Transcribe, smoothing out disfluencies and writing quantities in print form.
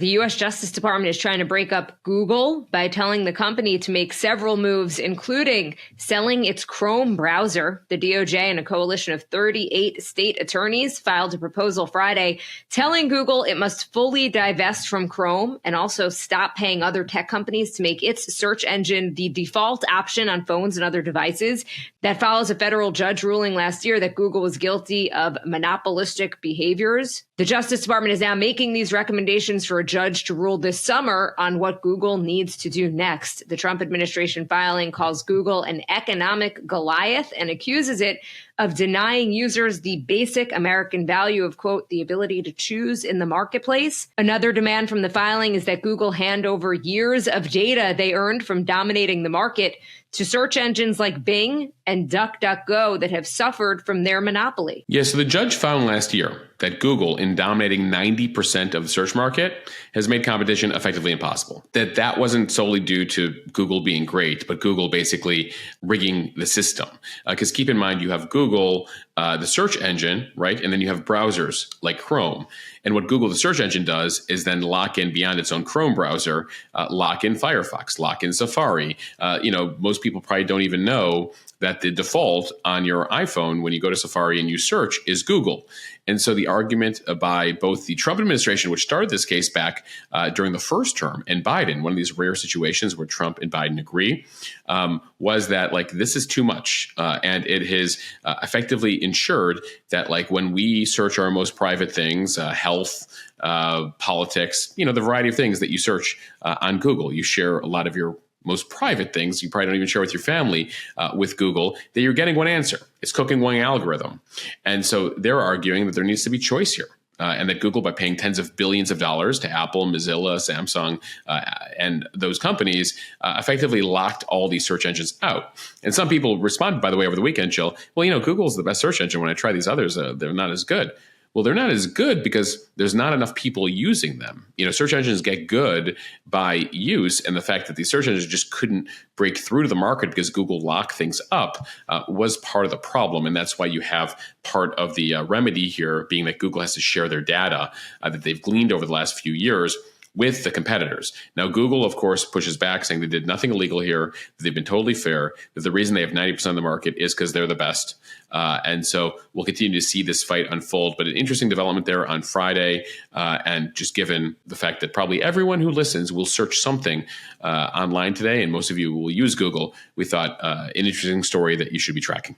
The U.S. Justice Department is trying to break up Google by telling the company to make several moves, including selling its Chrome browser. The DOJ and a coalition of 38 state attorneys filed a proposal Friday telling Google it must fully divest from Chrome and also stop paying other tech companies to make its search engine the default option on phones and other devices. That follows a federal judge ruling last year that Google was guilty of monopolistic behaviors. The Justice Department is now making these recommendations for a judge to rule this summer on what Google needs to do next. The Trump administration filing calls Google an economic Goliath and accuses it of denying users the basic American value of, quote, the ability to choose in the marketplace. Another demand from the filing is that Google hand over years of data they earned from dominating the market to search engines like Bing and DuckDuckGo that have suffered from their monopoly. Yeah, so the judge found last year that Google, in dominating 90% of the search market, has made competition effectively impossible. That wasn't solely due to Google being great, but Google basically rigging the system. Because keep in mind, you have Google, the search engine, right? And then you have browsers like Chrome. And what Google, the search engine, does is then lock in beyond its own Chrome browser, lock in Firefox, lock in Safari. Most people probably don't even know that the default on your iPhone when you go to Safari and you search is Google. And so the argument by both the Trump administration, which started this case back during the first term, and Biden, one of these rare situations where Trump and Biden agree, was that this is too much. And it has effectively ensured that when we search our most private things, health, politics, the variety of things that you search on Google, you share a lot of your most private things you probably don't even share with your family with Google, that you're getting one answer. It's cooking one algorithm. And so they're arguing that there needs to be choice here. And that Google, by paying tens of billions of dollars to Apple, Mozilla, Samsung, and those companies, effectively locked all these search engines out. And some people responded, by the way, over the weekend, Jill, well, Google's the best search engine. When I try these others, they're not as good. Well, they're not as good because there's not enough people using them. Search engines get good by use, and the fact that these search engines just couldn't break through to the market because Google locked things up was part of the problem. And that's why you have part of the remedy here being that Google has to share their data that they've gleaned over the last few years with the competitors. Now, Google, of course, pushes back, saying they did nothing illegal here, that they've been totally fair, that the reason they have 90% of the market is because they're the best. And so we'll continue to see this fight unfold. But an interesting development there on Friday, and just given the fact that probably everyone who listens will search something online today, and most of you will use Google, we thought an interesting story that you should be tracking.